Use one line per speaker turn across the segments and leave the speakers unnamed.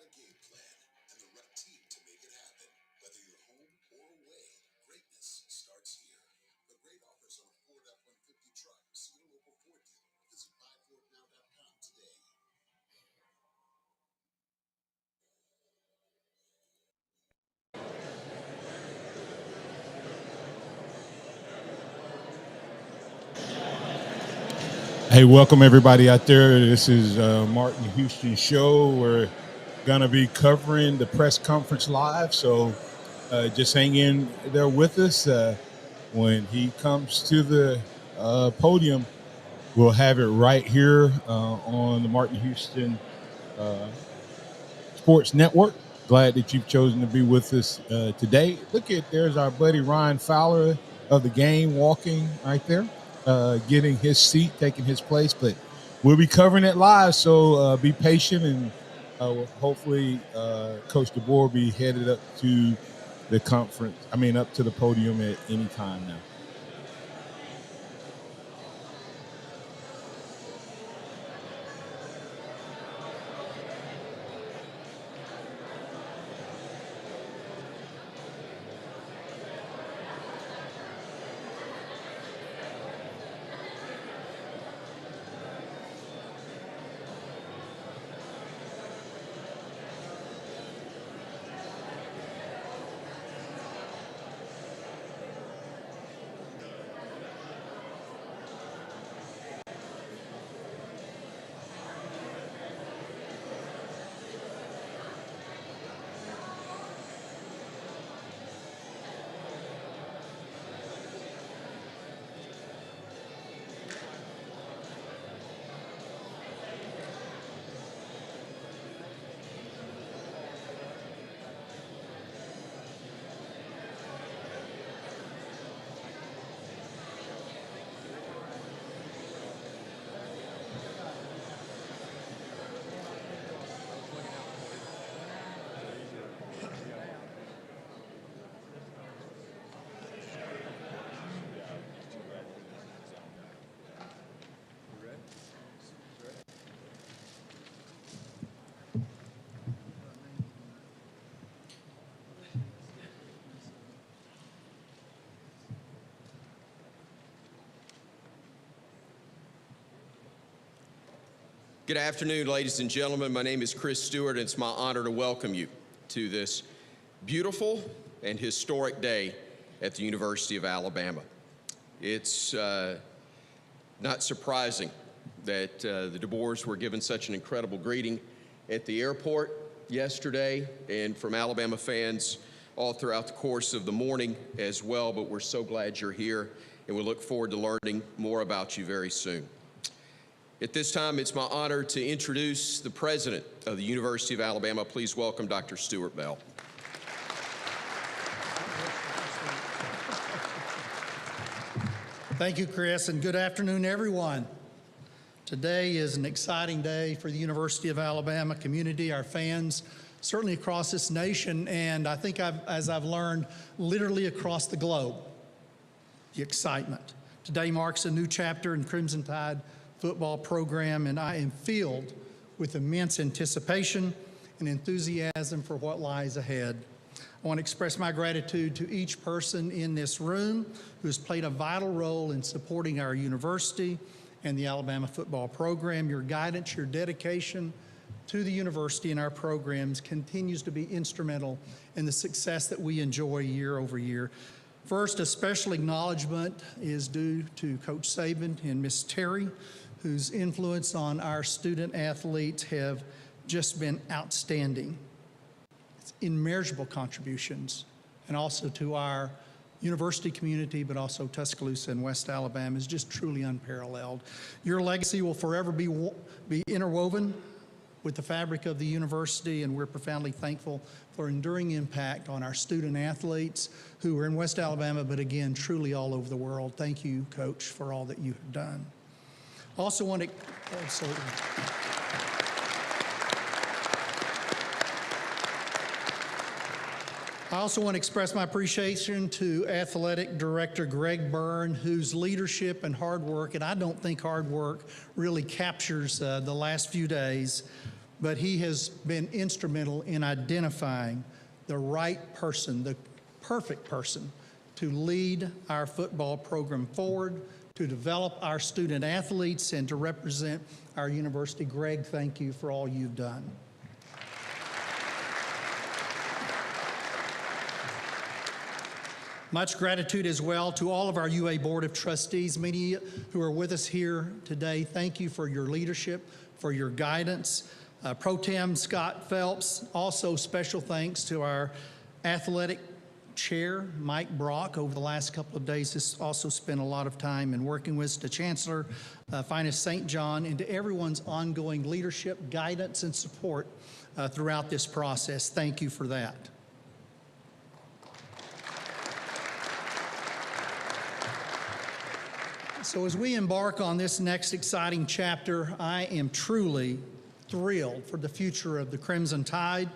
got a game plan and the right team to make it happen. Whether you're home or away, greatness starts here. For great offers on a Ford F-150 truck, see your local Ford dealer. Visit buyfordnow.com today.
Hey, welcome everybody out there. This is Martin Houston Show. We're gonna be covering the press conference live, so just hang in there with us. When he comes to the podium, we'll have it right here on the Martin Houston Sports Network. Glad that you've chosen to be with us today. There's our buddy Ryan Fowler of the game walking right there, getting his seat, taking his place. But we'll be covering it live, so be patient, and hopefully Coach DeBoer will be headed up to the up to the podium at any time now.
Good afternoon, ladies and gentlemen. My name is Chris Stewart, and it's my honor to welcome you to this beautiful and historic day at the University of Alabama. It's not surprising that the DeBoers were given such an incredible greeting at the airport yesterday, and from Alabama fans all throughout the course of the morning as well, but we're so glad you're here, and we look forward to learning more about you very soon. At this time, it's my honor to introduce the president of the University of Alabama. Please welcome Dr. Stuart Bell.
Thank you, Chris, and good afternoon, everyone. Today is an exciting day for the University of Alabama community, our fans, certainly across this nation, and I think as I've learned, literally across the globe, the excitement. Today marks a new chapter in Crimson Tide football program, and I am filled with immense anticipation and enthusiasm for what lies ahead. I want to express my gratitude to each person in this room who has played a vital role in supporting our university and the Alabama football program. Your guidance, your dedication to the university and our programs continues to be instrumental in the success that we enjoy year over year. First, a special acknowledgement is due to Coach Saban and Miss Terry, whose influence on our student athletes have just been outstanding. It's immeasurable contributions, and also to our university community, but also Tuscaloosa and West Alabama is just truly unparalleled. Your legacy will forever be interwoven with the fabric of the university, and we're profoundly thankful for enduring impact on our student athletes who are in West Alabama, but again, truly all over the world. Thank you, Coach, for all that you have done. Also want to, absolutely. I also want to express my appreciation to Athletic Director Greg Byrne, whose leadership and hard work, and I don't think hard work really captures the last few days, but he has been instrumental in identifying the right person, the perfect person to lead our football program forward, to develop our student athletes, and to represent our university. Greg, thank you for all you've done. Much gratitude as well to all of our UA Board of Trustees, many who are with us here today. Thank you for your leadership, for your guidance. Pro Tem Scott Phelps, also special thanks to our athletic chair, Mike Brock, over the last couple of days has also spent a lot of time in working with us, to Chancellor Finus St. John, and to everyone's ongoing leadership, guidance, and support throughout this process. Thank you for that. So as we embark on this next exciting chapter, I am truly thrilled for the future of the Crimson Tide.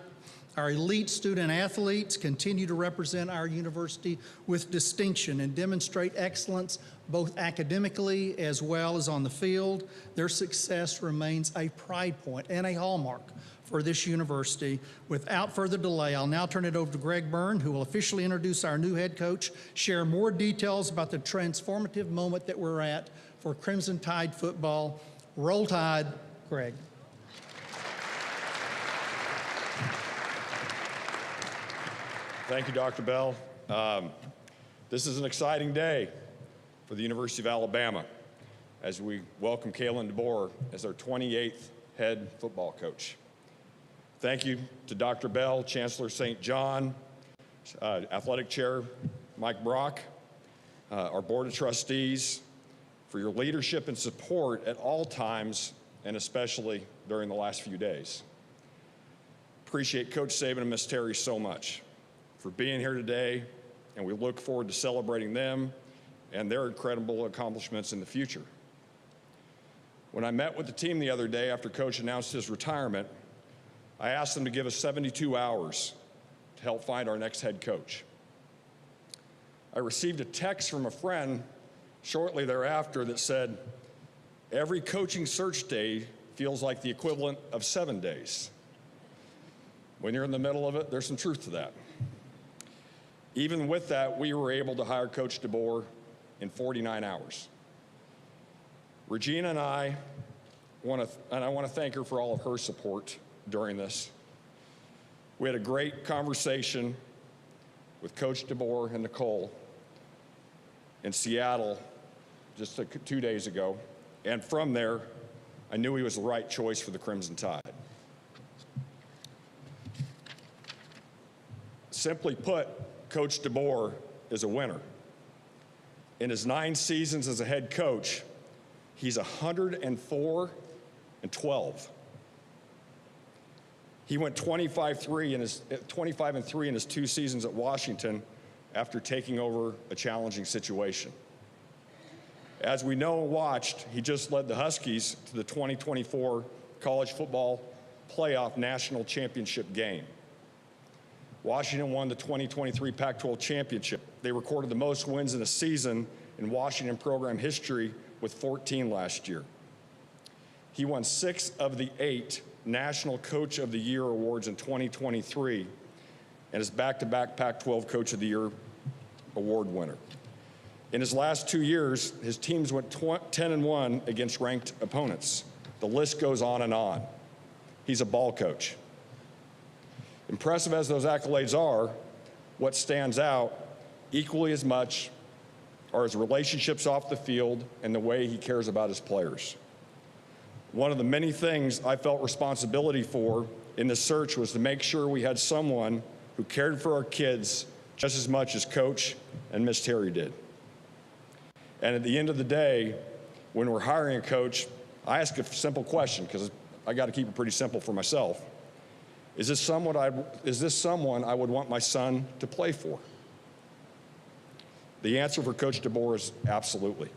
Our elite student athletes continue to represent our university with distinction and demonstrate excellence both academically as well as on the field. Their success remains a pride point and a hallmark for this university. Without further delay, I'll now turn it over to Greg Byrne, who will officially introduce our new head coach, share more details about the transformative moment that we're at for Crimson Tide football. Roll Tide, Greg.
Thank you, Dr. Bell. This is an exciting day for the University of Alabama as we welcome Kalen DeBoer as our 28th head football coach. Thank you to Dr. Bell, Chancellor St. John, Athletic Chair Mike Brock, our Board of Trustees, for your leadership and support at all times, and especially during the last few days. Appreciate Coach Saban and Ms. Terry so much for being here today, and we look forward to celebrating them and their incredible accomplishments in the future. When I met with the team the other day after Coach announced his retirement, I asked them to give us 72 hours to help find our next head coach. I received a text from a friend shortly thereafter that said, "Every coaching search day feels like the equivalent of 7 days." When you're in the middle of it, there's some truth to that. Even with that, we were able to hire Coach DeBoer in 49 hours. Regina and I want to thank her for all of her support during this. We had a great conversation with Coach DeBoer and Nicole in Seattle just 2 days ago, and from there, I knew he was the right choice for the Crimson Tide. Simply put, Coach DeBoer is a winner. In his 9 seasons as a head coach, he's 104-12. He went 25-3 in his 2 seasons at Washington after taking over a challenging situation. As we know and watched, he just led the Huskies to the 2024 College Football Playoff National Championship game. Washington won the 2023 Pac-12 championship. They recorded the most wins in a season in Washington program history with 14 last year. He won 6 of the 8 National Coach of the Year awards in 2023 and is back-to-back Pac-12 Coach of the Year award winner. In his last 2 years, his teams went 10-1 against ranked opponents. The list goes on and on. He's a ball coach. Impressive as those accolades are, what stands out equally as much are his relationships off the field and the way he cares about his players. One of the many things I felt responsibility for in this search was to make sure we had someone who cared for our kids just as much as Coach and Miss Terry did. And at the end of the day, when we're hiring a coach, I ask a simple question, because I got to keep it pretty simple for myself. Is this someone I would want my son to play for? The answer for Coach DeBoer is absolutely.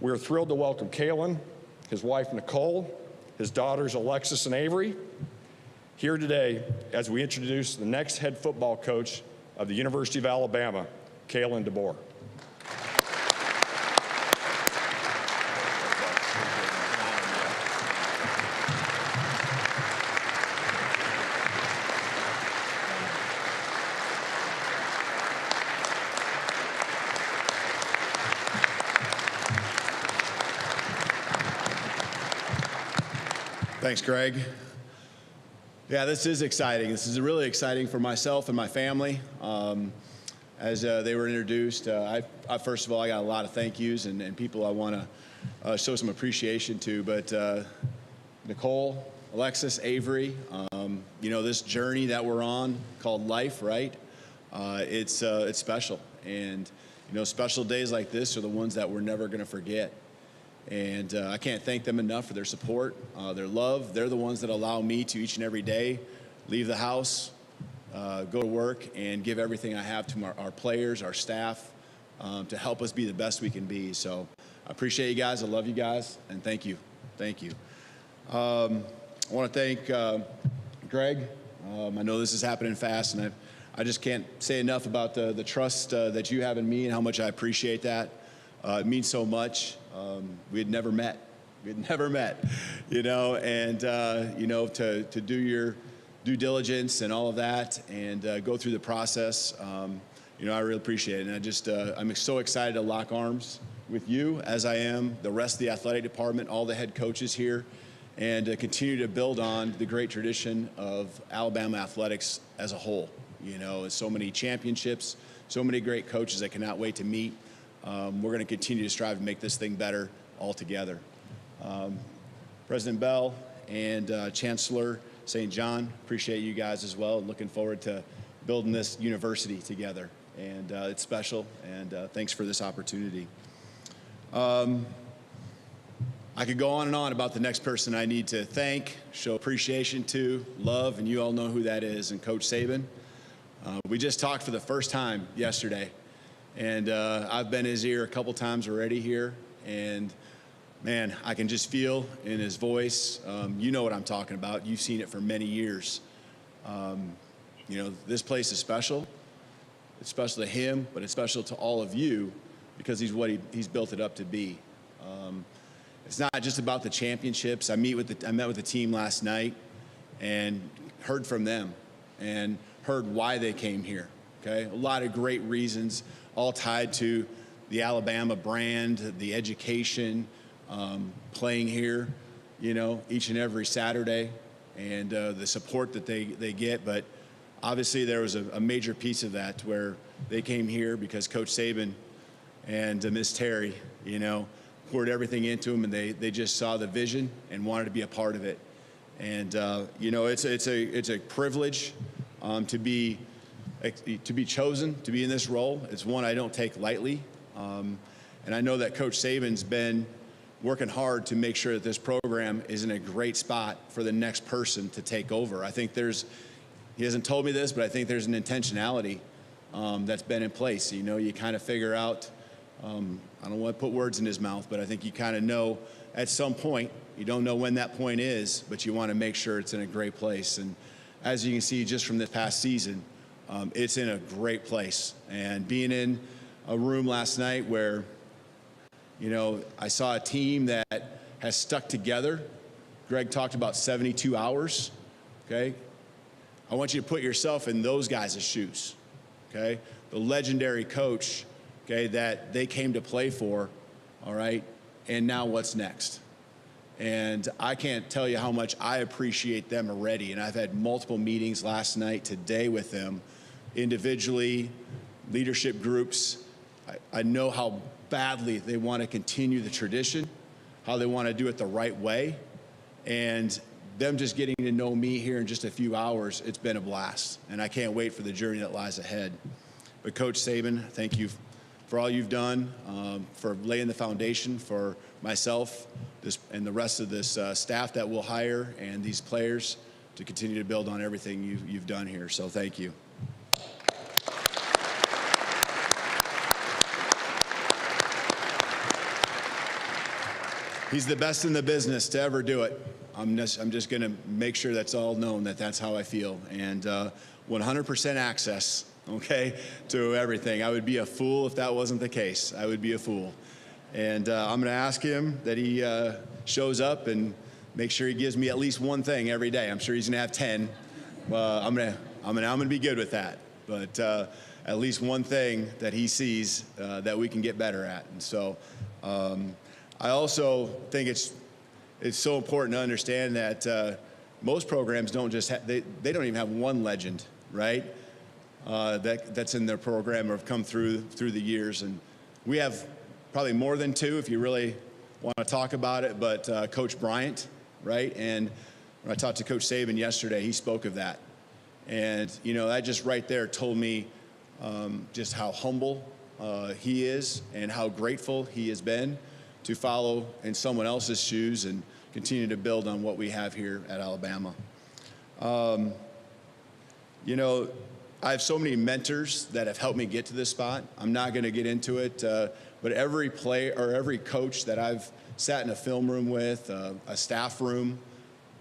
We are thrilled to welcome Kalen, his wife Nicole, his daughters Alexis and Avery, here today as we introduce the next head football coach of the University of Alabama, Kalen DeBoer.
Thanks, Greg. Yeah, this is exciting. This is really exciting for myself and my family. As they were introduced, first of all, I got a lot of thank yous and people I want to show some appreciation to. But Nicole, Alexis, Avery, this journey that we're on called life, right? It's special. And, special days like this are the ones that we're never going to forget. And I can't thank them enough for their support, their love. They're the ones that allow me to each and every day leave the house, go to work, and give everything I have to our players, our staff, to help us be the best we can be. So I appreciate you guys. I love you guys, and thank you. Thank you. I want to thank Greg. I know this is happening fast, and I just can't say enough about the trust that you have in me and how much I appreciate that. It means so much. We had never met. And, to do your due diligence and all of that and go through the process, I really appreciate it. And I'm so excited to lock arms with you, as I am the rest of the athletic department, all the head coaches here, and continue to build on the great tradition of Alabama athletics as a whole. So many championships, so many great coaches I cannot wait to meet. We're going to continue to strive to make this thing better all together. President Bell and Chancellor St. John, appreciate you guys as well. Looking forward to building this university together. And it's special, and thanks for this opportunity. I could go on and on about the next person I need to thank, show appreciation to, love, and you all know who that is, and Coach Saban. We just talked for the first time yesterday. And I've been in his ear a couple times already here, and man, I can just feel in his voice. You know what I'm talking about. You've seen it for many years. This place is special. It's special to him, but it's special to all of you because he's what he's built it up to be. It's not just about the championships. I met with the team last night and heard from them and heard why they came here. Okay, a lot of great reasons, all tied to the Alabama brand, the education, playing here, each and every Saturday, and the support that they get. But obviously there was a major piece of that where they came here because Coach Saban and Miss Terry, poured everything into them, and they just saw the vision and wanted to be a part of it. And it's a privilege to be chosen to be in this role. It's one I don't take lightly. And I know that Coach Saban's been working hard to make sure that this program is in a great spot for the next person to take over. I think he hasn't told me this, but I think there's an intentionality that's been in place. You kind of figure out, I don't want to put words in his mouth, but I think you kind of know at some point, you don't know when that point is, but you want to make sure it's in a great place. And as you can see just from this past season, it's in a great place. And being in a room last night where, I saw a team that has stuck together. Greg talked about 72 hours, okay? I want you to put yourself in those guys' shoes, okay? The legendary coach, okay, that they came to play for, all right? And now what's next? And I can't tell you how much I appreciate them already. And I've had multiple meetings last night, today with them, individually, leadership groups. I know how badly they want to continue the tradition, how they want to do it the right way. And them just getting to know me here in just a few hours, it's been a blast. And I can't wait for the journey that lies ahead. But Coach Saban, thank you for all you've done, for laying the foundation for myself and the rest of this staff that we'll hire and these players to continue to build on everything you've done here. So thank you. He's the best in the business to ever do it. I'm just going to make sure that's all known, that's how I feel. And 100% access, okay, to everything. I would be a fool if that wasn't the case. I would be a fool. And I'm going to ask him that he shows up and make sure he gives me at least one thing every day. I'm sure he's going to have 10. I'm going to be good with that. But at least one thing that he sees that we can get better at. And so I also think it's it's so important to understand that most programs don't just they don't even have one legend, right? That's in their program or have come through the years, and we have probably more than two if you really want to talk about it. But Coach Bryant, right? And when I talked to Coach Saban yesterday, he spoke of that, and that just right there told me just how humble he is and how grateful he has been to follow in someone else's shoes and continue to build on what we have here at Alabama. I have so many mentors that have helped me get to this spot. I'm not going to get into it, but every player or every coach that I've sat in a film room with, a staff room,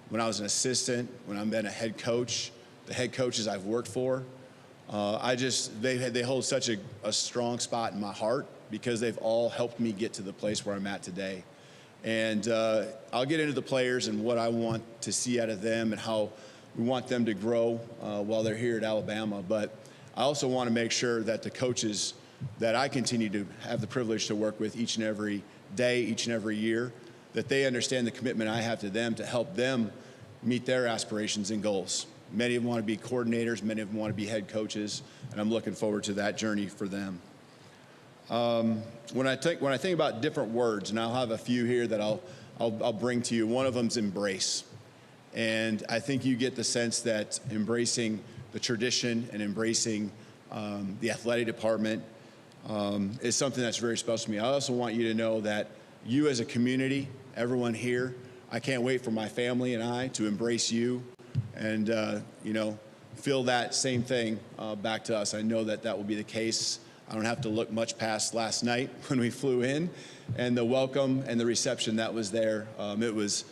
when I was an assistant, when I've been a head coach, the head coaches I've worked for, they hold such a strong spot in my heart because they've all helped me get to the place where I'm at today. And I'll get into the players and what I want to see out of them and how we want them to grow while they're here at Alabama. But I also want to make sure that the coaches that I continue to have the privilege to work with each and every day, each and every year, that they understand the commitment I have to them to help them meet their aspirations and goals. Many of them want to be coordinators, many of them want to be head coaches, and I'm looking forward to that journey for them. When I think about different words, and I'll have a few here that I'll bring to you. One of them's embrace, and I think you get the sense that embracing the tradition and embracing the athletic department is something that's very special to me. I also want you to know that you as a community, everyone here, I can't wait for my family and I to embrace you and feel that same thing back to us. I know that will be the case. I don't have to look much past last night when we flew in, and the welcome and the reception that was there. It was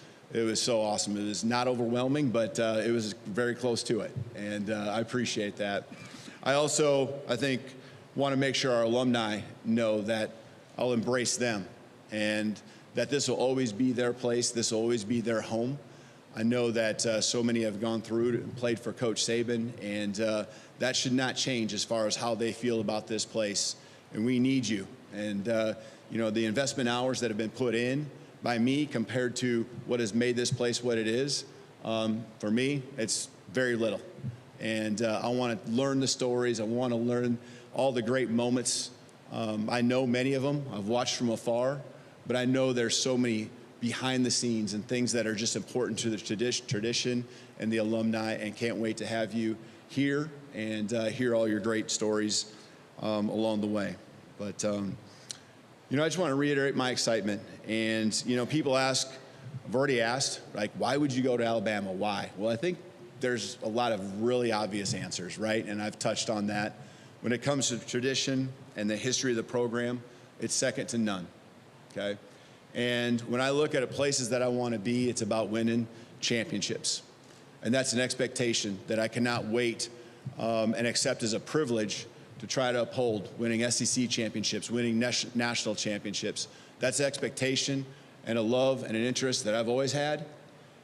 so awesome. It was not overwhelming, but it was very close to it, and I appreciate that. I think, want to make sure our alumni know that I'll embrace them, and that this will always be their place. This will always be their home. I know that so many have gone through and played for Coach Saban, and that should not change as far as how they feel about this place. And we need you. And, the investment hours that have been put in by me compared to what has made this place what it is, for me, it's very little. And I want to learn the stories. I want to learn all the great moments. I know many of them. I've watched from afar. But I know there's so many behind the scenes and things that are just important to the tradition and the alumni, and can't wait to have you here and hear all your great stories along the way. But, I just want to reiterate my excitement. And, people ask, I've already asked, like, why would you go to Alabama? Why? Well, I think there's a lot of really obvious answers, right? And I've touched on that. When it comes to tradition and the history of the program, it's second to none. Okay, and when I look at places that I want to be, it's about winning championships, and that's an expectation that I cannot wait and accept as a privilege to try to uphold. Winning SEC championships, winning national championships, that's an expectation and a love and an interest that I've always had,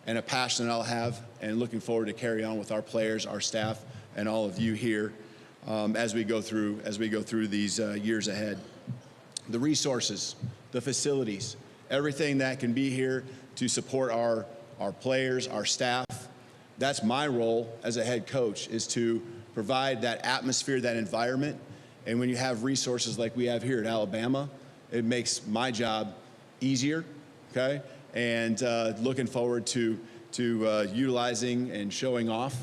and a passion that I'll have, and looking forward to carry on with our players, our staff, and all of you here as we go through these years ahead. The resources, the facilities, everything that can be here to support our players, our staff. That's my role as a head coach, is to provide that atmosphere, that environment. And when you have resources like we have here at Alabama, it makes my job easier, okay? And looking forward to utilizing and showing off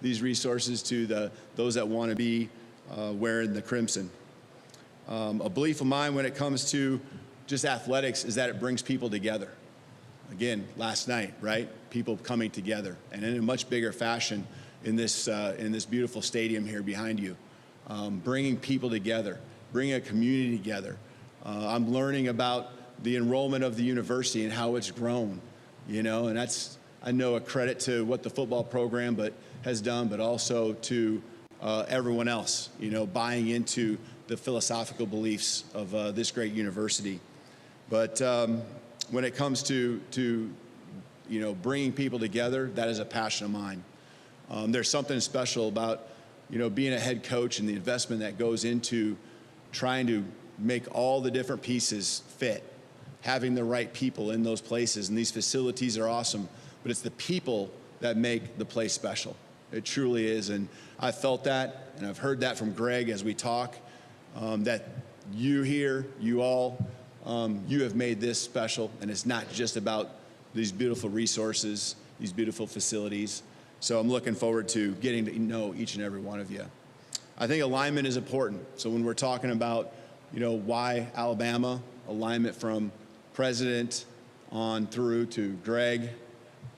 these resources to those that want to be wearing the crimson. A belief of mine when it comes to just athletics is that it brings people together. Again, last night, right? People coming together, and in a much bigger fashion in this beautiful stadium here behind you, bringing people together, bringing a community together. I'm learning about the enrollment of the university and how it's grown, and that's, I know, a credit to what the football program has done, but also to everyone else, buying into the philosophical beliefs of this great university. But when it comes to bringing people together, that is a passion of mine. There's something special about being a head coach and the investment that goes into trying to make all the different pieces fit. having the right people in those places. And these facilities are awesome, but it's the people that make the place special. It truly is. And I felt that, and I've heard that from Greg as we talk, that you here, you all, you have made this special. And it's not just about these beautiful resources, these beautiful facilities. So I'm looking forward to getting to know each and every one of you. I think alignment is important. So when we're talking about, why Alabama, alignment from president on through to Greg,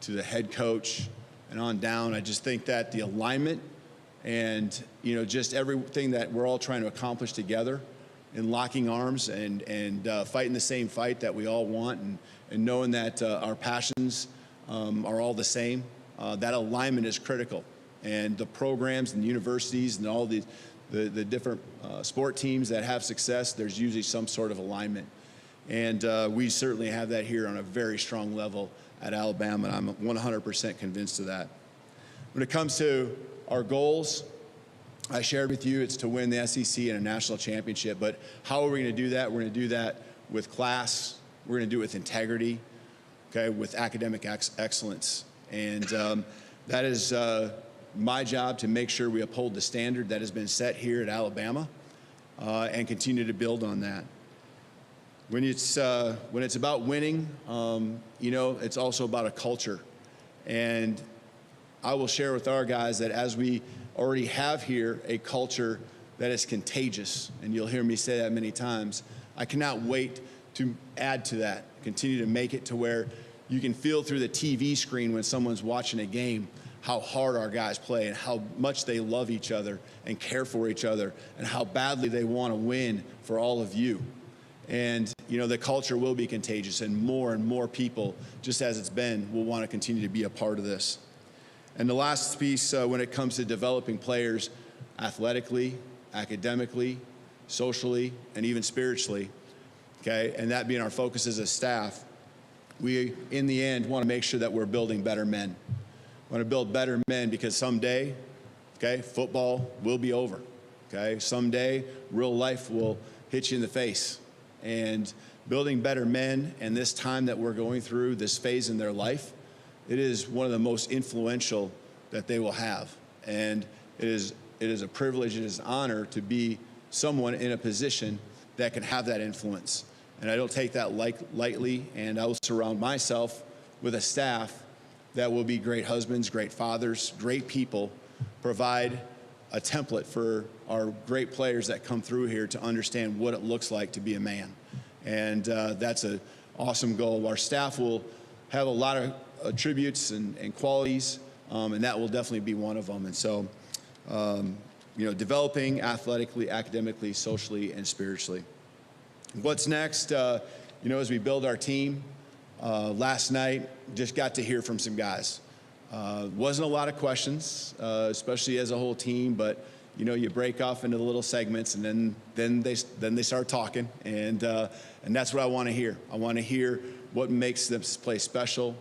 to the head coach, and on down, I just think that the alignment and, just everything that we're all trying to accomplish together in locking arms and fighting the same fight that we all want and knowing that our passions are all the same, that alignment is critical. And the programs and the universities and all the different sport teams that have success, there's usually some sort of alignment. And we certainly have that here on a very strong level at Alabama, and I'm 100% convinced of that. When it comes to our goals, I shared with you it's to win the SEC and a national championship, but how are we going to do that? We're going to do that with class. We're going to do it with integrity, okay, with academic excellence. And that is my job to make sure we uphold the standard that has been set here at Alabama and continue to build on that. When it's about winning, it's also about a culture. And I will share with our guys that as we already have here a culture that is contagious, and you'll hear me say that many times, I cannot wait to add to that, continue to make it to where you can feel through the TV screen when someone's watching a game how hard our guys play and how much they love each other and care for each other and how badly they want to win for all of you. And, the culture will be contagious, and more people, just as it's been, will want to continue to be a part of this. And the last piece, when it comes to developing players athletically, academically, socially, and even spiritually, okay, and that being our focus as a staff, we, in the end, want to make sure that we're building better men. We want to build better men because someday, okay, football will be over, okay? Someday, real life will hit you in the face. And building better men and this time that we're going through, this phase in their life, it is one of the most influential that they will have. And it is a privilege, it is an honor to be someone in a position that can have that influence. And I don't take that lightly, and I will surround myself with a staff that will be great husbands, great fathers, great people, provide a template for our great players that come through here to understand what it looks like to be a man. And that's an awesome goal. Our staff will have a lot of attributes and qualities, and that will definitely be one of them. And so, developing athletically, academically, socially, and spiritually. What's next? As we build our team, last night, just got to hear from some guys. Wasn't a lot of questions, especially as a whole team, but you break off into the little segments, and then they start talking, and that's what I want to hear. I want to hear what makes this place special.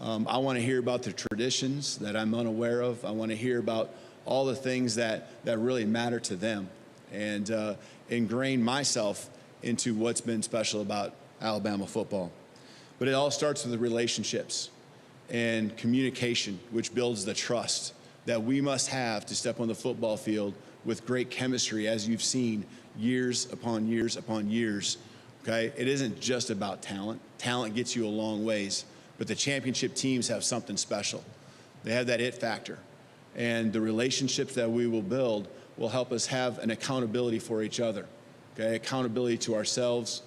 I want to hear about the traditions that I'm unaware of. I want to hear about all the things that really matter to them, and ingrain myself into what's been special about Alabama football. But it all starts with the relationships and communication, which builds the trust that we must have to step on the football field with great chemistry, as you've seen years upon years upon years, okay? It isn't just about talent. Talent gets you a long ways, but the championship teams have something special. They have that it factor. And the relationships that we will build will help us have an accountability for each other, okay? Accountability to ourselves,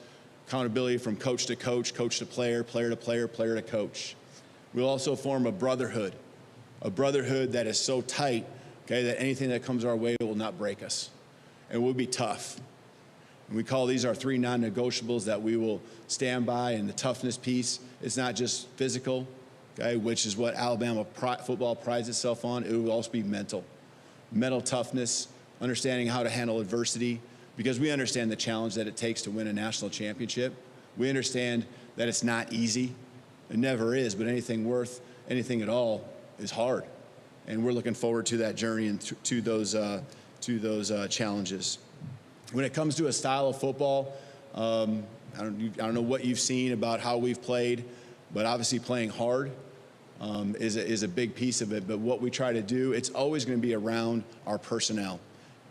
accountability from coach to coach, coach to player, player to player, player to coach. We'll also form a brotherhood that is so tight, okay, that anything that comes our way will not break us. And we'll be tough. And we call these our 3 non-negotiables that we will stand by. And the toughness piece, it's not just physical, okay, which is what Alabama football prides itself on. It will also be mental. Mental toughness, understanding how to handle adversity, because we understand the challenge that it takes to win a national championship. We understand that it's not easy. It never is, but anything worth anything at all is hard. And we're looking forward to that journey and to those challenges. When it comes to a style of football, I don't know what you've seen about how we've played, but obviously playing hard is a big piece of it. But what we try to do, it's always going to be around our personnel.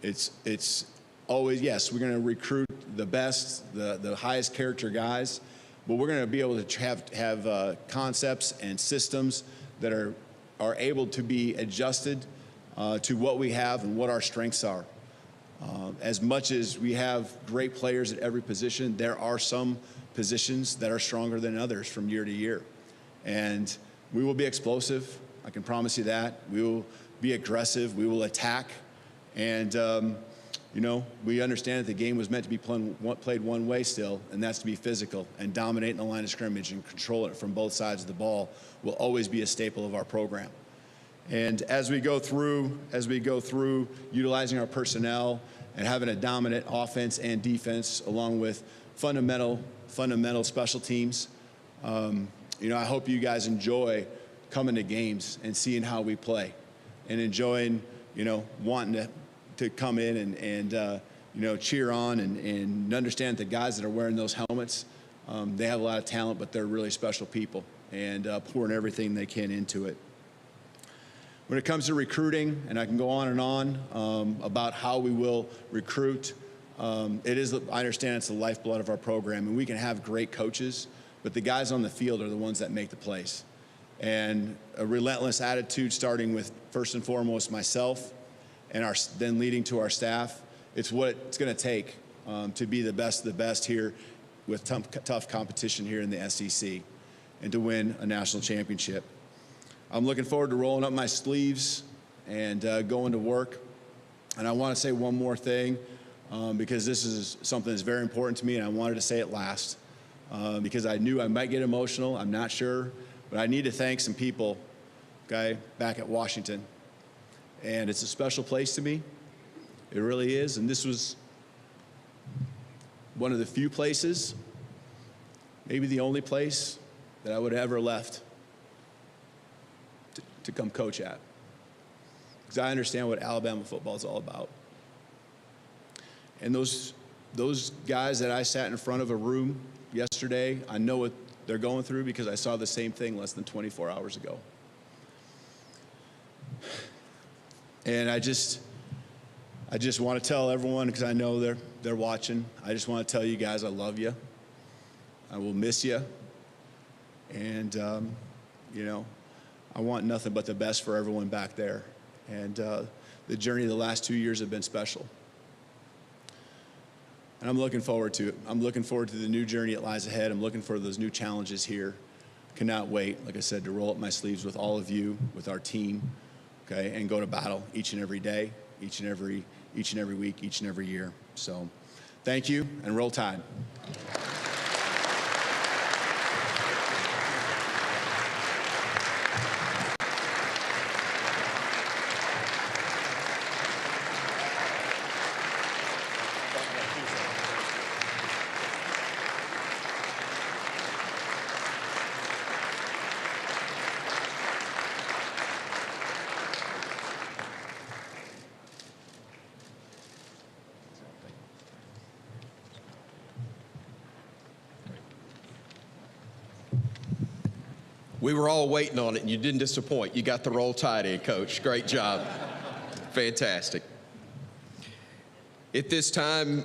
It's always, yes, we're going to recruit the best, the highest character guys, but we're going to be able to have concepts and systems that are able to be adjusted to what we have and what our strengths are. As much as we have great players at every position, there are some positions that are stronger than others from year to year. And we will be explosive. I can promise you that. We will be aggressive. We will attack. And, you know, we understand that the game was meant to be played one way still, and that's to be physical and dominate in the line of scrimmage and control it from both sides of the ball will always be a staple of our program. And as we go through utilizing our personnel and having a dominant offense and defense along with fundamental special teams, you know, I hope you guys enjoy coming to games and seeing how we play and enjoying, you know, wanting to come in and you know, cheer on and understand that the guys that are wearing those helmets, they have a lot of talent, but they're really special people and pouring everything they can into it. When it comes to recruiting, and I can go on and on about how we will recruit, I understand it's the lifeblood of our program, and we can have great coaches, but the guys on the field are the ones that make the plays. And a relentless attitude, starting with first and foremost myself, and then leading to our staff. It's what it's going to take to be the best of the best here with tough competition here in the SEC and to win a national championship. I'm looking forward to rolling up my sleeves and going to work. And I want to say one more thing because this is something that's very important to me, and I wanted to say it last because I knew I might get emotional. I'm not sure, but I need to thank some people, okay, back at Washington. And it's a special place to me. It really is. And this was one of the few places, maybe the only place that I would have ever left to come coach at. Because I understand what Alabama football is all about. And those guys that I sat in front of a room yesterday, I know what they're going through because I saw the same thing less than 24 hours ago. And I just want to tell everyone, because I know they're watching, I just want to tell you guys I love you. I will miss you. And, you know, I want nothing but the best for everyone back there. And the journey of the last 2 years have been special. And I'm looking forward to it. I'm looking forward to the new journey that lies ahead. I'm looking for those new challenges here. Cannot wait, like I said, to roll up my sleeves with all of you, with our team, okay, and go to battle each and every day, each and every week, each and every year. So thank you, and roll Tide.
We were all waiting on it, and you didn't disappoint. You got the roll tide in, Coach. Great job. Fantastic. At this time,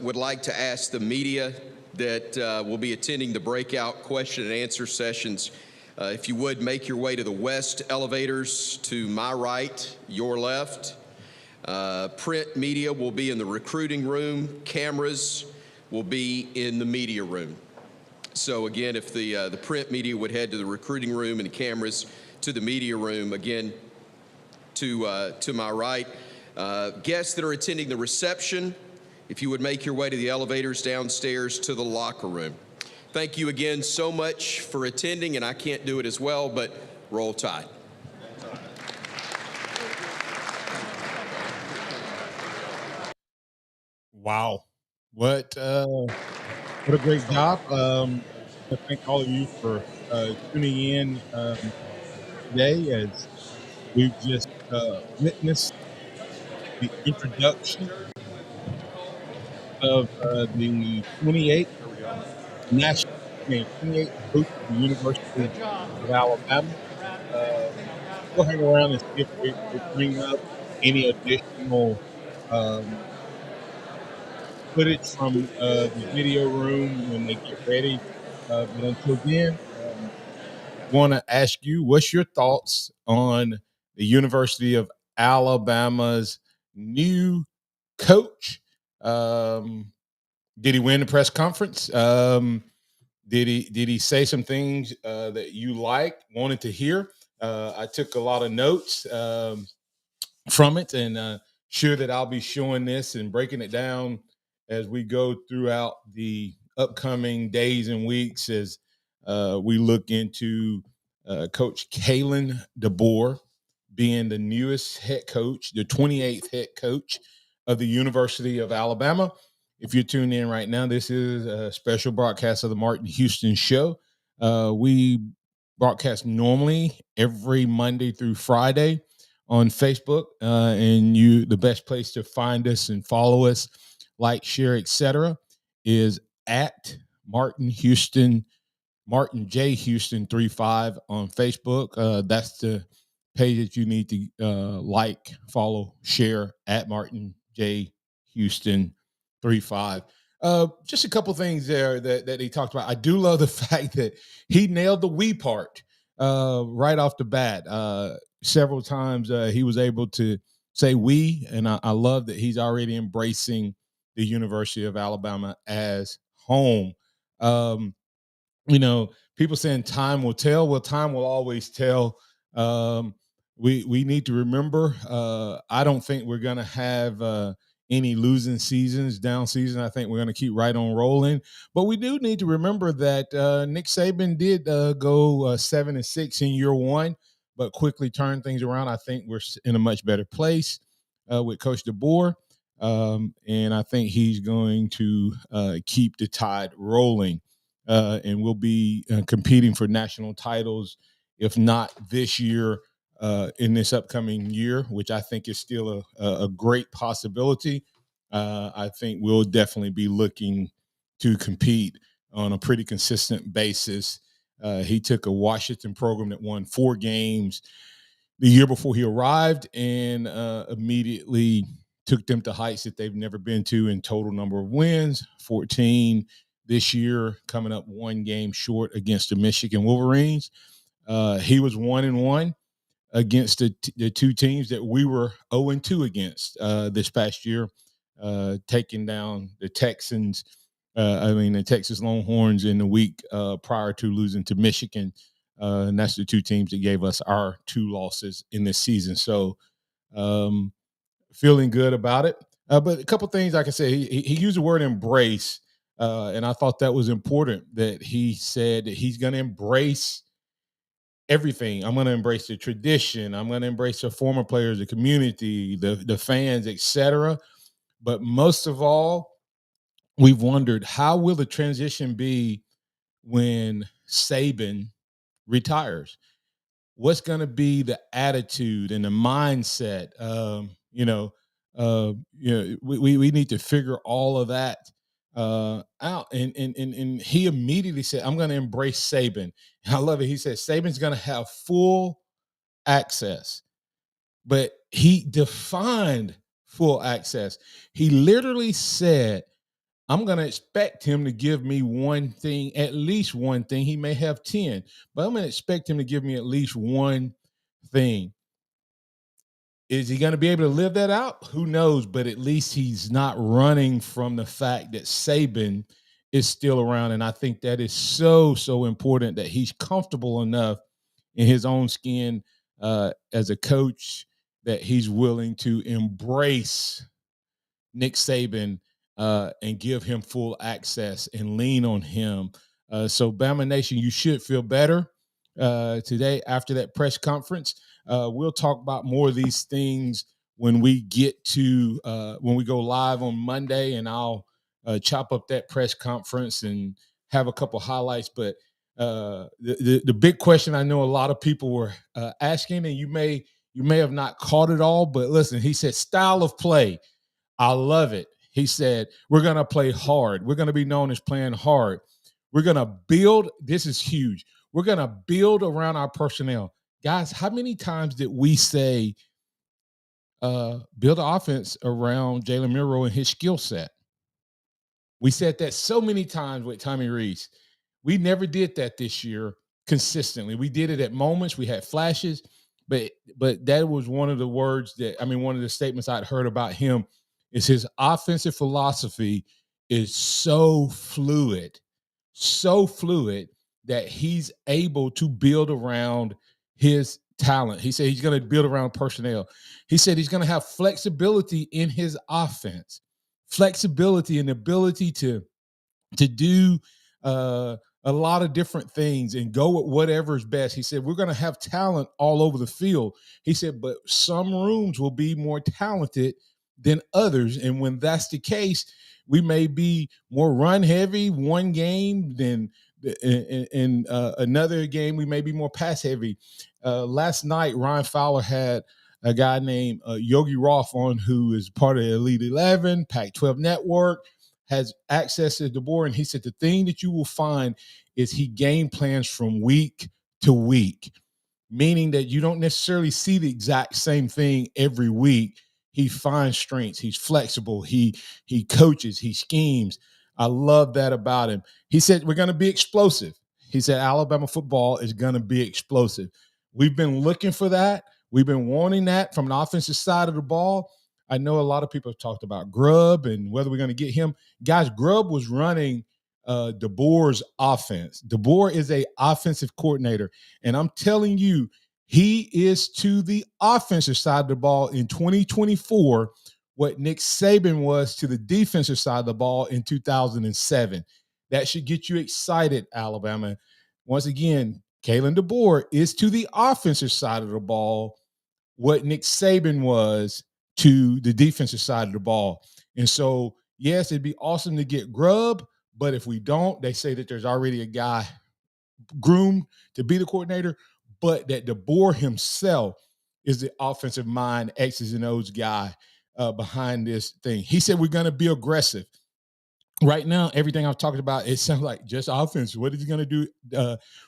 would like to ask the media that will be attending the breakout question and answer sessions, if you would make your way to the west elevators to my right, your left. Print media will be in the recruiting room. Cameras will be in the media room. So again, if the print media would head to the recruiting room and the cameras to the media room, again, to my right. Guests that are attending the reception, if you would make your way to the elevators downstairs to the locker room. Thank you again so much for attending, and I can't do it as well, but roll Tide.
Wow. What a great job. I thank all of you for tuning in today as we've just witnessed the introduction of the 28th national game, 28th boot to the University of Alabama. We'll hang around and see if they bring up any additional um, footage from the video room when they get ready. But until then, want to ask you, what's your thoughts on the University of Alabama's new coach? Did he win the press conference? Did he say some things that you liked, wanted to hear? I took a lot of notes from it, and sure that I'll be showing this and breaking it down as we go throughout the upcoming days and weeks as we look into Coach Kalen DeBoer being the newest head coach, the 28th head coach of the University of Alabama. If you're tuned in right now, this is a special broadcast of the Martin Houston Show. We broadcast normally every Monday through Friday on Facebook, and the best place to find us and follow us, like, share, etc., is at Martin J. Houston 35 on Facebook. That's the page that you need to like, follow, share, at Martin J. Houston 35. Just a couple things there that he talked about. I do love the fact that he nailed the we part right off the bat. Several times he was able to say we, and I love that he's already embracing the University of Alabama as home. People saying time will tell. Well, time will always tell. We need to remember. I don't think we're going to have any losing seasons, down season. I think we're going to keep right on rolling. But we do need to remember that Nick Saban did go 7-6 in year one, but quickly turned things around. I think we're in a much better place with Coach DeBoer. And I think he's going to keep the tide rolling. And we'll be competing for national titles, if not this year, in this upcoming year, which I think is still a great possibility. I think we'll definitely be looking to compete on a pretty consistent basis. He took a Washington program that won 4 games the year before he arrived and immediately took them to heights that they've never been to in total number of wins, 14 this year, coming up 1 game short against the Michigan Wolverines. He was 1-1 against the 2 teams that we were 0-2 against this past year, taking down the Texans. The Texas Longhorns in the week prior to losing to Michigan. And that's the 2 teams that gave us our 2 losses in this season. So feeling good about it. But a couple things, like I said, he used the word embrace. And I thought that was important, that he said that he's going to embrace everything. I'm going to embrace the tradition. I'm going to embrace the former players, the community, the fans, etc. But most of all, we've wondered, how will the transition be when Saban retires? What's going to be the attitude and the mindset? We need to figure all of that out. And he immediately said, I'm going to embrace Saban. And I love it. He said, Saban's going to have full access, but he defined full access. He literally said, I'm going to expect him to give me one thing, at least one thing. He may have 10, but I'm going to expect him to give me at least one thing. Is he going to be able to live that out? Who knows? But at least he's not running from the fact that Saban is still around. And I think that is so, so important, that he's comfortable enough in his own skin as a coach that he's willing to embrace Nick Saban and give him full access and lean on him. So Bama Nation, you should feel better today after that press conference. We'll talk about more of these things when we get to when we go live on Monday, and I'll chop up that press conference and have a couple highlights. But the big question I know a lot of people were asking, and you may have not caught it all, but listen, he said style of play. I love it. He said, we're going to play hard. We're going to be known as playing hard. We're going to build. This is huge. We're going to build around our personnel. Guys, how many times did we say build an offense around Jalen Milroe and his skill set? We said that so many times with Tommy Rees. We never did that this year consistently. We did it at moments. We had flashes, but that was one of the words one of the statements I'd heard about him is his offensive philosophy is so fluid that he's able to build around his talent. He said he's going to build around personnel. He said he's going to have flexibility in his offense, flexibility and ability to do a lot of different things and go with whatever is best. He said, we're going to have talent all over the field. He said, but some rooms will be more talented than others. And when that's the case, we may be more run heavy one game than in another game. We may be more pass heavy. Last night, Ryan Fowler had a guy named Yogi Roth on, who is part of the Elite 11, Pac-12 Network, has access to DeBoer, and he said the thing that you will find is he game plans from week to week, meaning that you don't necessarily see the exact same thing every week. He finds strengths. He's flexible. He coaches. He schemes. I love that about him. He said we're going to be explosive. He said Alabama football is going to be explosive. We've been looking for that. We've been wanting that from the offensive side of the ball. I know a lot of people have talked about Grubb and whether we're going to get him. Guys, Grubb was running DeBoer's offense. DeBoer is an offensive coordinator, and I'm telling you, he is to the offensive side of the ball in 2024 what Nick Saban was to the defensive side of the ball in 2007. That should get you excited, Alabama. Once again, Kalen DeBoer is to the offensive side of the ball what Nick Saban was to the defensive side of the ball. And so, yes, it'd be awesome to get Grubb, but if we don't, they say that there's already a guy groomed to be the coordinator, but that DeBoer himself is the offensive mind, X's and O's guy behind this thing. He said we're going to be aggressive. Right now, everything I've talked about, it sounds like just offense. What is he going to do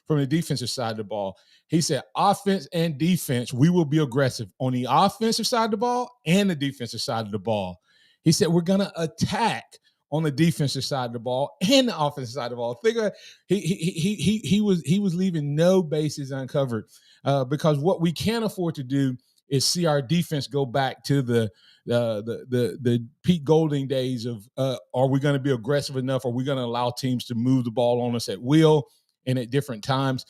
from the defensive side of the ball? He said offense and defense, we will be aggressive on the offensive side of the ball and the defensive side of the ball. He said we're going to attack on the defensive side of the ball and the offensive side of the ball. Figure he was leaving no bases uncovered because what we can't afford to do is see our defense go back to the Pete Golding days of are we going to be aggressive enough? Are we going to allow teams to move the ball on us at will and at different times?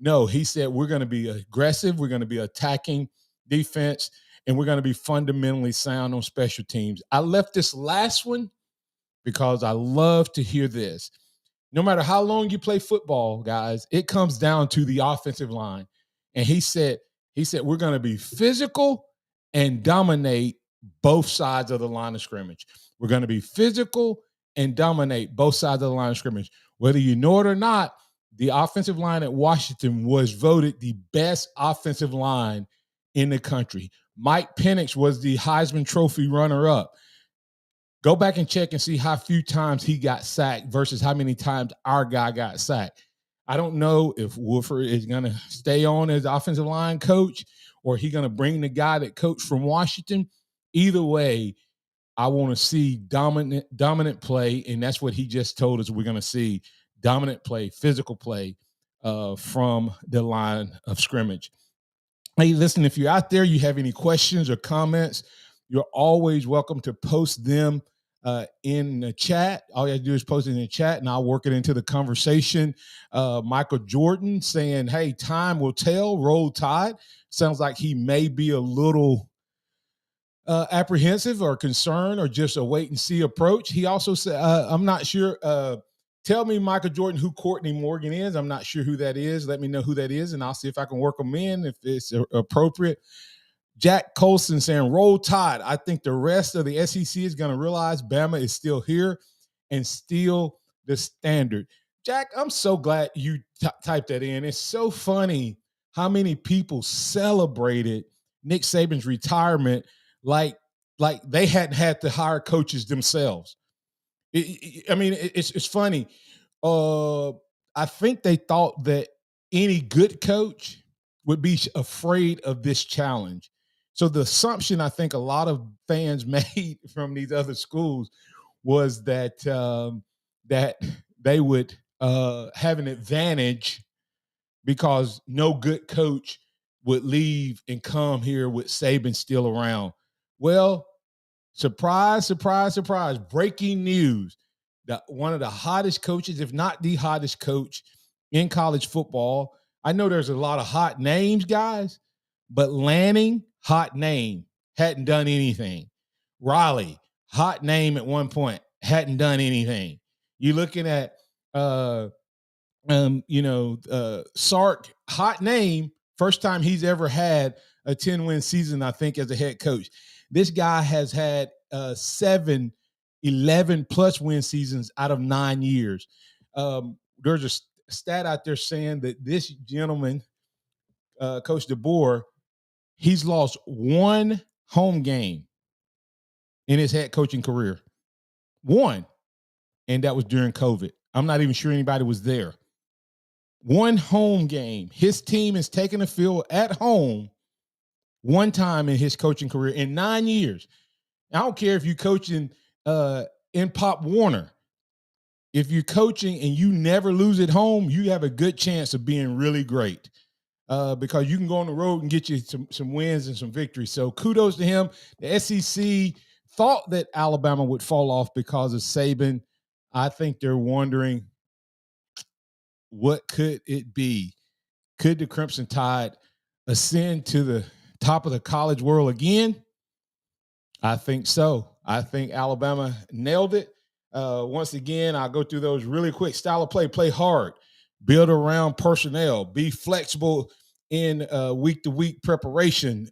No, he said we're going to be aggressive. We're going to be attacking defense, and we're going to be fundamentally sound on special teams. I left this last one because I love to hear this. No matter how long you play football, guys, it comes down to the offensive line. And he said we're going to be physical and dominate both sides of the line of scrimmage. We're going to be physical and dominate both sides of the line of scrimmage. Whether you know it or not, the offensive line at Washington was voted the best offensive line in the country. Mike Penix was the Heisman Trophy runner-up. Go back and check and see how few times he got sacked versus how many times our guy got sacked. I don't know if Wolford is going to stay on as offensive line coach or he going to bring the guy that coached from Washington. Either way, I want to see dominant play, and that's what he just told us we're going to see, dominant play, physical play from the line of scrimmage. Hey, listen, if you're out there, you have any questions or comments, you're always welcome to post them in the chat. All you have to do is post it in the chat, and I'll work it into the conversation. Michael Jordan saying, hey, time will tell, roll tide. Sounds like he may be a little apprehensive or concerned or just a wait-and-see approach. He also said, I'm not sure. Tell me, Michael Jordan, who Courtney Morgan is. I'm not sure who that is. Let me know who that is, and I'll see if I can work them in if it's appropriate. Jack Colson saying, roll tide. I think the rest of the SEC is going to realize Bama is still here and still the standard. Jack, I'm so glad you typed that in. It's so funny how many people celebrated Nick Saban's retirement like they hadn't had to hire coaches themselves. It's funny. I think they thought that any good coach would be afraid of this challenge. So the assumption I think a lot of fans made from these other schools was that that they would have an advantage because no good coach would leave and come here with Saban still around. Well, surprise, surprise, surprise. Breaking news. One of the hottest coaches, if not the hottest coach in college football. I know there's a lot of hot names, guys, but Lanning, hot name, hadn't done anything. Riley, hot name at one point, hadn't done anything. You're looking at Sark, hot name, first time he's ever had a 10-win season, I think, as a head coach. This guy has had 11+ win seasons out of 9 years. There's a stat out there saying that this gentleman, Coach DeBoer, he's lost one home game in his head coaching career. One. And that was during COVID. I'm not even sure anybody was there. One home game. His team has taken the field at home one time in his coaching career in 9 years. I don't care if you're coaching in Pop Warner. If you're coaching and you never lose at home, you have a good chance of being really great because you can go on the road and get you some wins and some victories. So kudos to him. The SEC thought that Alabama would fall off because of Saban. I think they're wondering, what could it be? Could the Crimson Tide ascend to the top of the college world again? I think so. I think Alabama nailed it. Once again, I'll go through those really quick. Style of play hard, build around personnel, be flexible in week-to-week preparation,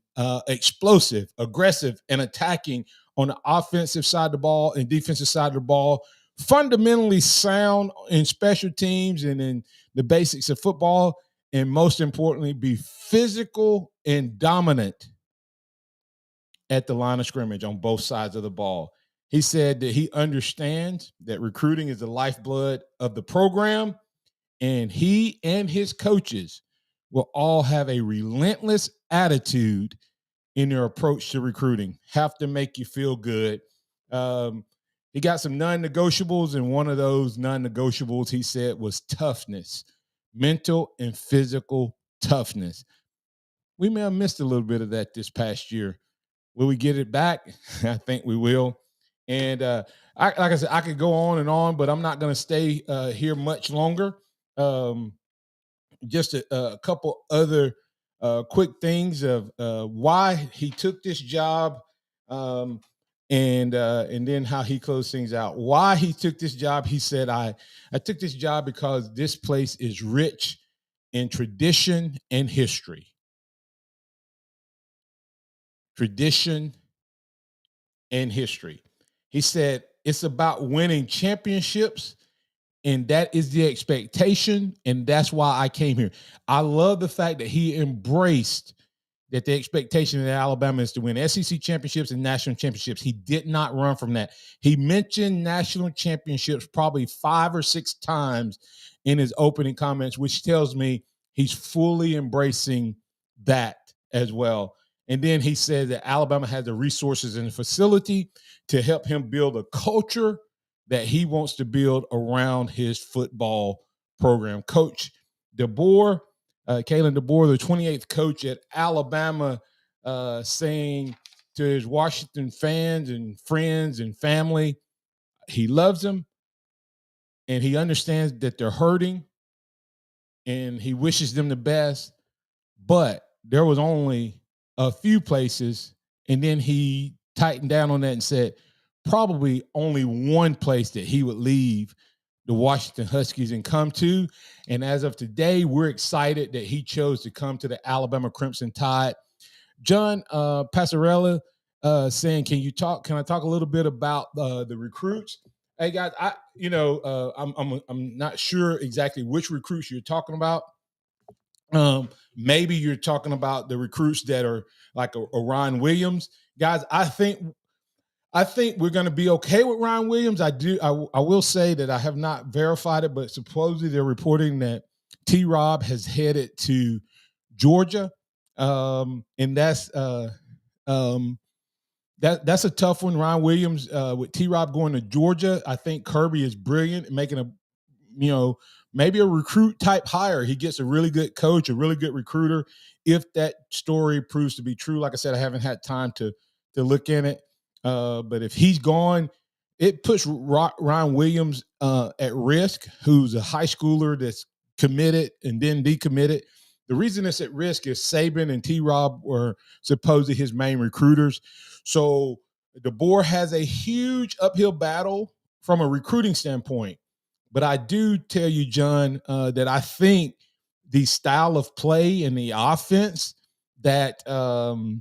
explosive, aggressive, and attacking on the offensive side of the ball and defensive side of the ball, fundamentally sound in special teams and in the basics of football, and most importantly, be physical and dominant at the line of scrimmage on both sides of the ball. He said that he understands that recruiting is the lifeblood of the program, and he and his coaches will all have a relentless attitude in their approach to recruiting. Have to make you feel good. He got some non-negotiables, and one of those non-negotiables, he said, was toughness, mental and physical toughness. We may have missed a little bit of that this past year. Will we get it back? I think we will. And like I said, I could go on and on, but I'm not going to stay here much longer. Just a couple other quick things of why he took this job, and then how he closed things out. Why he took this job, he said, I took this job because this place is rich in tradition and history. Tradition and history. He said, it's about winning championships, and that is the expectation, and that's why I came here. I love the fact that he embraced that the expectation in Alabama is to win SEC championships and national championships. He did not run from that. He mentioned national championships probably 5 or 6 times in his opening comments, which tells me he's fully embracing that as well. And then he said that Alabama has the resources and the facility to help him build a culture that he wants to build around his football program. Coach DeBoer, Kalen DeBoer, the 28th coach at Alabama, saying to his Washington fans and friends and family, he loves them and he understands that they're hurting and he wishes them the best. But there was only a few places, and then he tightened down on that and said probably only one place that he would leave the Washington Huskies and come to. And as of today, we're excited that he chose to come to the Alabama Crimson Tide. John Passarella saying, can I talk a little bit about the recruits? Hey guys, I'm not sure exactly which recruits you're talking about. Maybe you're talking about the recruits that are like a Ryan Williams. Guys, I think I think we're going to be okay with Ryan Williams. I will say that I have not verified it, but supposedly they're reporting that T-Rob has headed to Georgia, and that's that's a tough one. Ryan Williams with T-Rob going to Georgia. I think Kirby is brilliant, making a maybe a recruit type hire. He gets a really good coach, a really good recruiter. If that story proves to be true, like I said, I haven't had time to look in it. But if he's gone, it puts Ryan Williams at risk, who's a high schooler that's committed and then decommitted. The reason it's at risk is Saban and T-Rob were supposedly his main recruiters. So DeBoer has a huge uphill battle from a recruiting standpoint. But I do tell you, John, that I think the style of play and the offense that that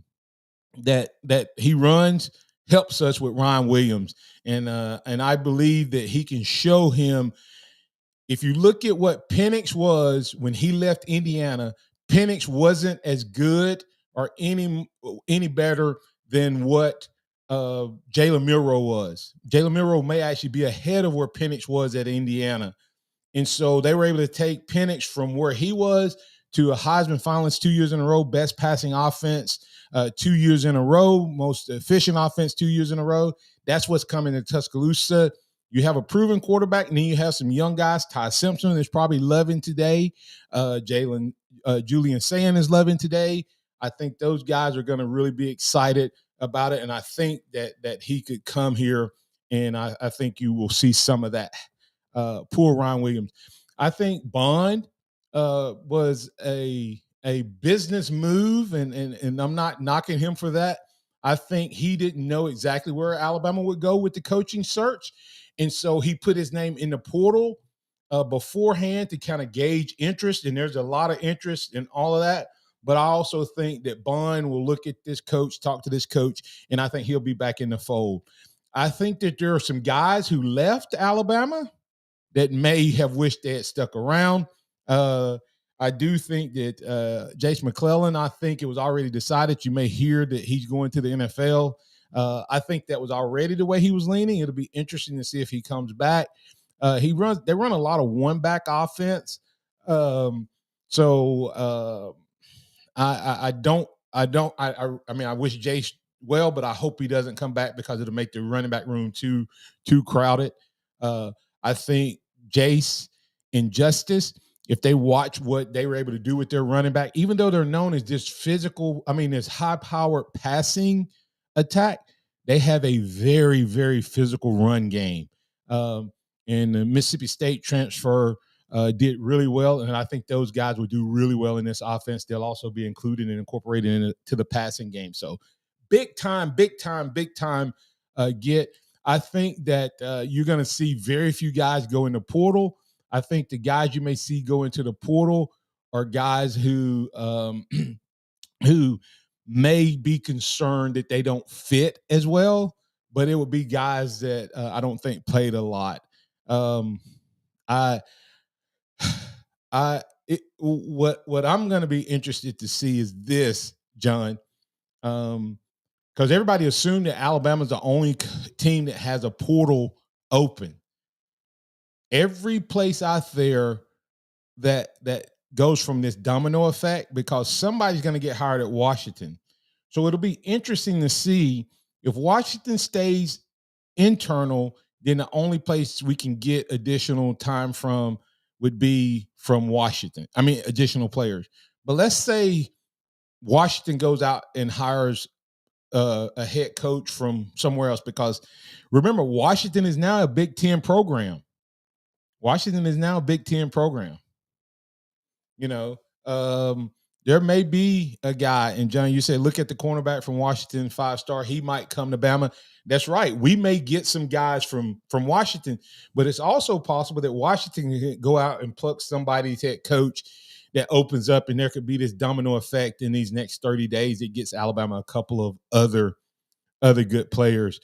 he runs helps us with Ryan Williams, and I believe that he can show him. If you look at what Penix was when he left Indiana, Penix wasn't as good or any better than what Jalen Milroe was. Jalen Milroe may actually be ahead of where Penix was at Indiana. And so they were able to take Penix from where he was to a Heisman finalist 2 years in a row, best passing offense 2 years in a row, most efficient offense 2 years in a row. That's what's coming to Tuscaloosa. You have a proven quarterback, and then you have some young guys. Ty Simpson is probably loving today. Julian Sand is loving today. I think those guys are going to really be excited about it, and I think that he could come here, and I think you will see some of that. Poor Ryan Williams. I think Bond was a business move, and I'm not knocking him for that. I think he didn't know exactly where Alabama would go with the coaching search, and so he put his name in the portal beforehand to kind of gauge interest, and there's a lot of interest in all of that. But I also think that Bond will look at this coach, talk to this coach, and I think he'll be back in the fold. I think that there are some guys who left Alabama that may have wished they had stuck around. I do think that Jace McClellan, I think it was already decided. You may hear that he's going to the NFL. I think that was already the way he was leaning. It'll be interesting to see if he comes back. They run a lot of one-back offense. I mean, I wish Jace well, but I hope he doesn't come back because it'll make the running back room too crowded. I think Jace and Justice, if they watch what they were able to do with their running back, even though they're known as this physical, this high-powered passing attack, they have a very, very physical run game. And the Mississippi State transfer did really well, and I think those guys will do really well in this offense. They'll also be included and incorporated into the passing game. So big time get. I think that you're going to see very few guys go in the portal. I think the guys you may see go into the portal are guys who who may be concerned that they don't fit as well, but it would be guys that I don't think played a lot. What I'm going to be interested to see is this, John, because everybody assumed that Alabama's the only team that has a portal open. Every place out there that goes from this domino effect, because somebody's going to get hired at Washington. So it'll be interesting to see if Washington stays internal, then the only place we can get additional time from would be from Washington. Additional players. But let's say Washington goes out and hires a head coach from somewhere else, because remember, Washington is now a Big Ten program. There may be a guy, and John, you said, look at the cornerback from Washington, 5-star. He might come to Bama. That's right. We may get some guys from Washington, but it's also possible that Washington can go out and pluck somebody's head coach that opens up, and there could be this domino effect in these next 30 days that gets Alabama a couple of other good players.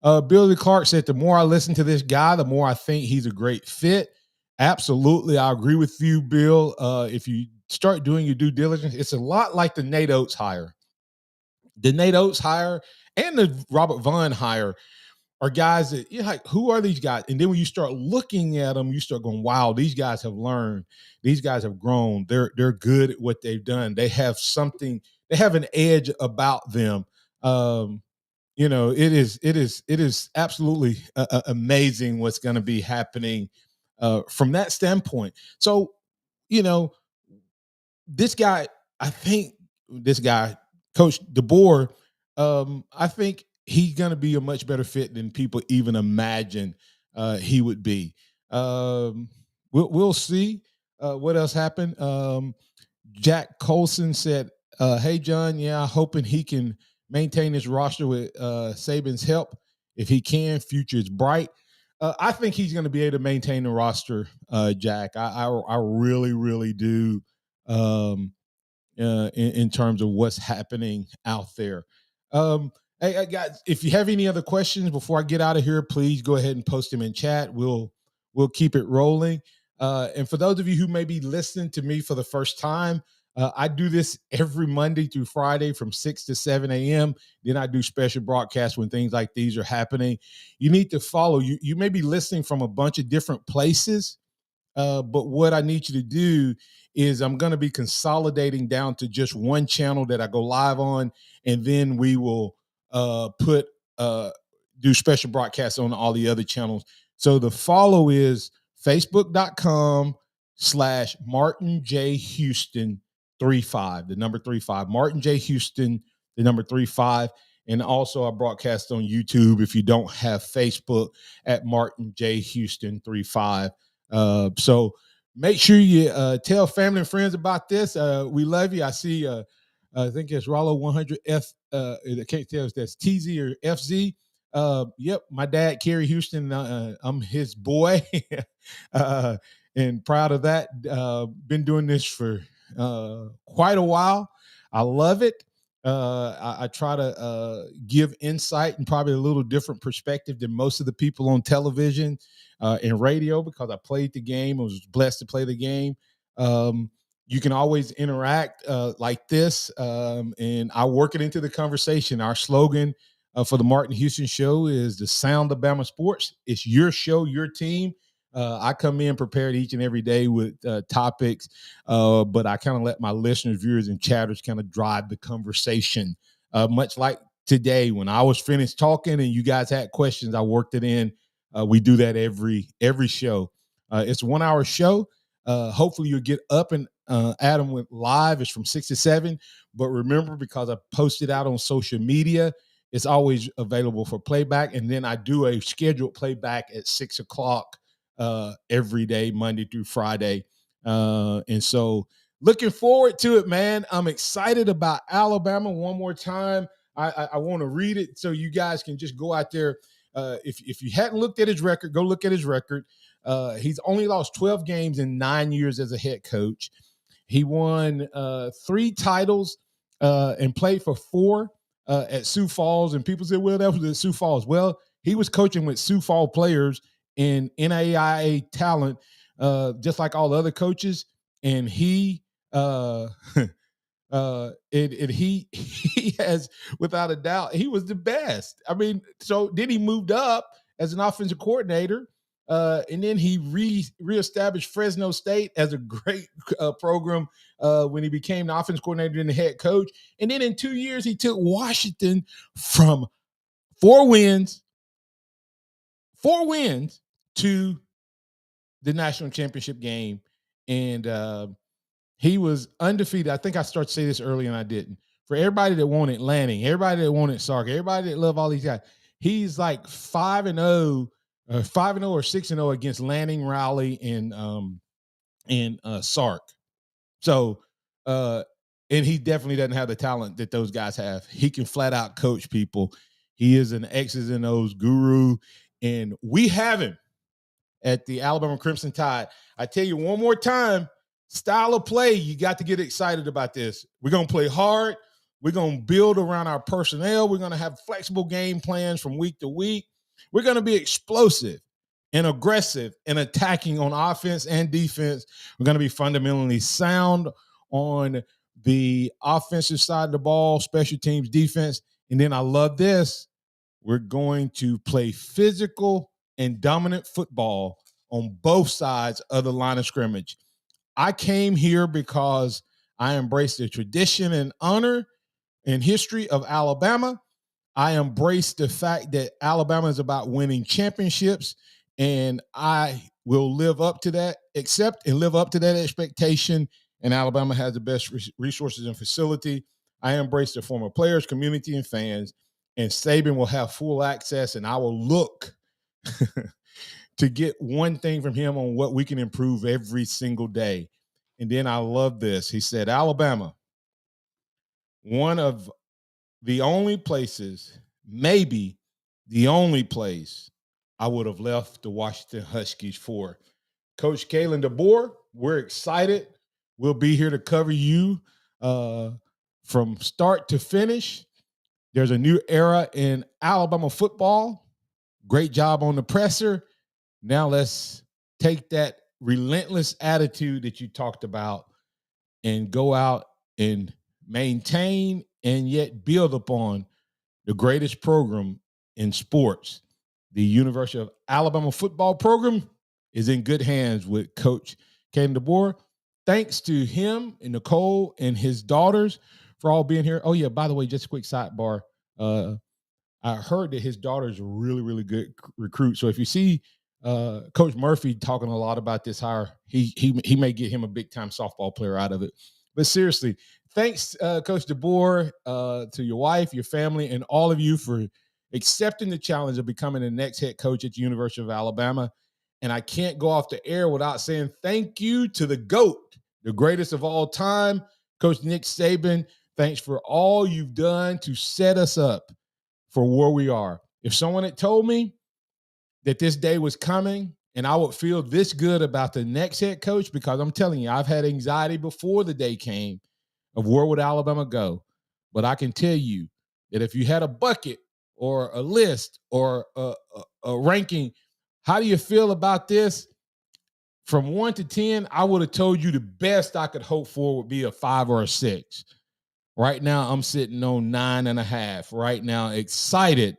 Billy Clark said, the more I listen to this guy, the more I think he's a great fit. Absolutely. I agree with you, Bill. If you start doing your due diligence, it's a lot like the Nate Oates hire. The Nate Oates hire and the Robert Vaughn hire are guys that you're like, who are these guys? And then when you start looking at them, you start going, wow, these guys have learned. These guys have grown. They're good at what they've done. They have something. They have an edge about them. It is absolutely amazing what's going to be happening from that standpoint. So, this guy, Coach DeBoer, I think he's going to be a much better fit than people even imagine he would be. We'll see what else happened. Jack Colson said, "Hey John, yeah, hoping he can maintain his roster with Saban's help. If he can, future is bright." I think he's going to be able to maintain the roster, Jack. I really, really do. In terms of what's happening out there. Hey, guys, if you have any other questions before I get out of here, please go ahead and post them in chat. We'll keep it rolling. And for those of you who may be listening to me for the first time, I do this every Monday through Friday from 6 to 7 a.m. Then I do special broadcasts when things like these are happening. You need to follow. You may be listening from a bunch of different places. But what I need you to do is I'm going to be consolidating down to just one channel that I go live on, and then we will do special broadcasts on all the other channels. So the follow is facebook.com/Martin J. Houston 35, the number 35, Martin J. Houston, the number 35. And also I broadcast on YouTube if you don't have Facebook at Martin J. Houston 35. So make sure you tell family and friends about this. We love you. I see, I think it's Rollo 100F. I can't tell if that's TZ or FZ. Yep, my dad, Kerry Houston. I'm his boy, and proud of that. Been doing this for quite a while. I love it. I try to give insight and probably a little different perspective than most of the people on television and radio, because I played the game. I was blessed to play the game. You can always interact like this, and I work it into the conversation. Our slogan for the Martin Houston Show is the sound of Bama sports. It's your show, your team. I come in prepared each and every day with topics, but I kind of let my listeners, viewers, and chatters kind of drive the conversation. Much like today, when I was finished talking and you guys had questions, I worked it in. We do that every show. It's a 1 hour show. Hopefully you'll get up and Adam went live. It's from 6 to 7. But remember, because I posted out on social media, it's always available for playback. And then I do a scheduled playback at 6 o'clock every day, Monday through Friday. And so looking forward to it, man. I'm excited about Alabama. One more time, I want to read it so you guys can just go out there. If you hadn't looked at his record, go look at his record. He's only lost 12 games in 9 years as a head coach. He won 3 titles and played for 4 at Sioux Falls. And people said, well, that was at Sioux Falls. Well, he was coaching with Sioux Falls players and NAIA talent, just like all the other coaches. And he he has, without a doubt, he was the best. I mean, so then he moved up as an offensive coordinator, and then he reestablished Fresno State as a great program when he became the offensive coordinator and the head coach. And then in 2 years, he took Washington from 4 wins to the national championship game, and he was undefeated. I think I started to say this early and I didn't. For everybody that wanted Lanning, everybody that wanted Sark, everybody that loved all these guys, he's like 5-0 or 6-0 against Lanning, Rowley, and Sark. So, and he definitely doesn't have the talent that those guys have. He can flat out coach people. He is an X's and O's guru, and we have him at the Alabama Crimson Tide. I tell you one more time, style of play, you got to get excited about this. We're going to play hard. We're going to build around our personnel. We're going to have flexible game plans from week to week. We're going to be explosive and aggressive and attacking on offense and defense. We're going to be fundamentally sound on the offensive side of the ball, special teams, defense, And then I love this. We're going to play physical and dominant football on both sides of the line of scrimmage. I came here because I embrace the tradition and honor and history of Alabama. I embrace the fact that Alabama is about winning championships, and I will live up to that, accept and live up to that expectation. And Alabama has the best resources and facility. I embrace the former players, community, and fans. And Saban will have full access, and I will look to get one thing from him on what we can improve every single day. And then I love this. He said, Alabama, one of the only places, maybe the only place I would have left the Washington Huskies for. Coach Kalen DeBoer, we're excited. We'll be here to cover you from start to finish. There's a new era in Alabama football. Great job on the presser. Now let's take that relentless attitude that you talked about and go out and maintain and yet build upon the greatest program in sports. The University of Alabama football program is in good hands with Coach Kalen DeBoer. Thanks to him and Nicole and his daughters for all being here. Oh, yeah, by the way, just a quick sidebar. I heard that his daughter is a really, really good recruit. So if you see Coach Murphy talking a lot about this hire, he may get him a big-time softball player out of it. But seriously, thanks, Coach DeBoer, to your wife, your family, and all of you for accepting the challenge of becoming the next head coach at the University of Alabama. And I can't go off the air without saying thank you to the GOAT, the greatest of all time, Coach Nick Saban. Thanks for all you've done to set us up for where we are. If someone had told me that this day was coming and I would feel this good about the next head coach, because I'm telling you, I've had anxiety before the day came of where would Alabama go. But I can tell you that if you had a bucket or a list or a ranking, how do you feel about this? From 1 to 10, I would have told you the best I could hope for would be a 5 or a 6. Right now, I'm sitting on 9.5. Right now, excited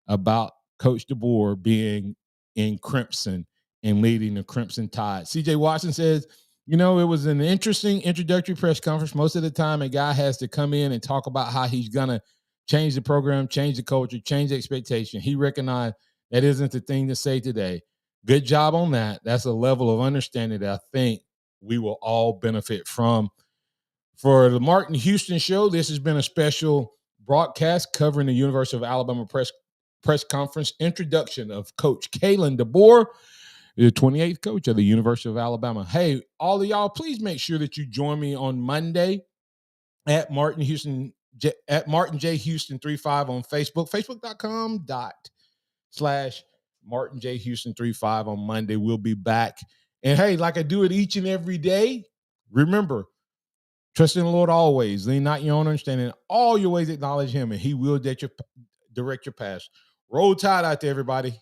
about Coach DeBoer being in Crimson and leading the Crimson Tide. CJ Watson says, it was an interesting introductory press conference. Most of the time, a guy has to come in and talk about how he's going to change the program, change the culture, change the expectation. He recognized that isn't the thing to say today. Good job on that. That's a level of understanding that I think we will all benefit from. For the Martin Houston Show, this has been a special broadcast covering the University of Alabama press conference introduction of Coach Kalen DeBoer, the 28th coach of the University of Alabama. Hey, all of y'all, please make sure that you join me on Monday at Martin J. Houston 35 on Facebook, facebook.com/Martin J. Houston 35 on Monday. We'll be back. And hey, like I do it each and every day, remember, trust in the Lord always. Lean not your own understanding. All your ways acknowledge him, and he will direct your path. Roll Tide out there, everybody.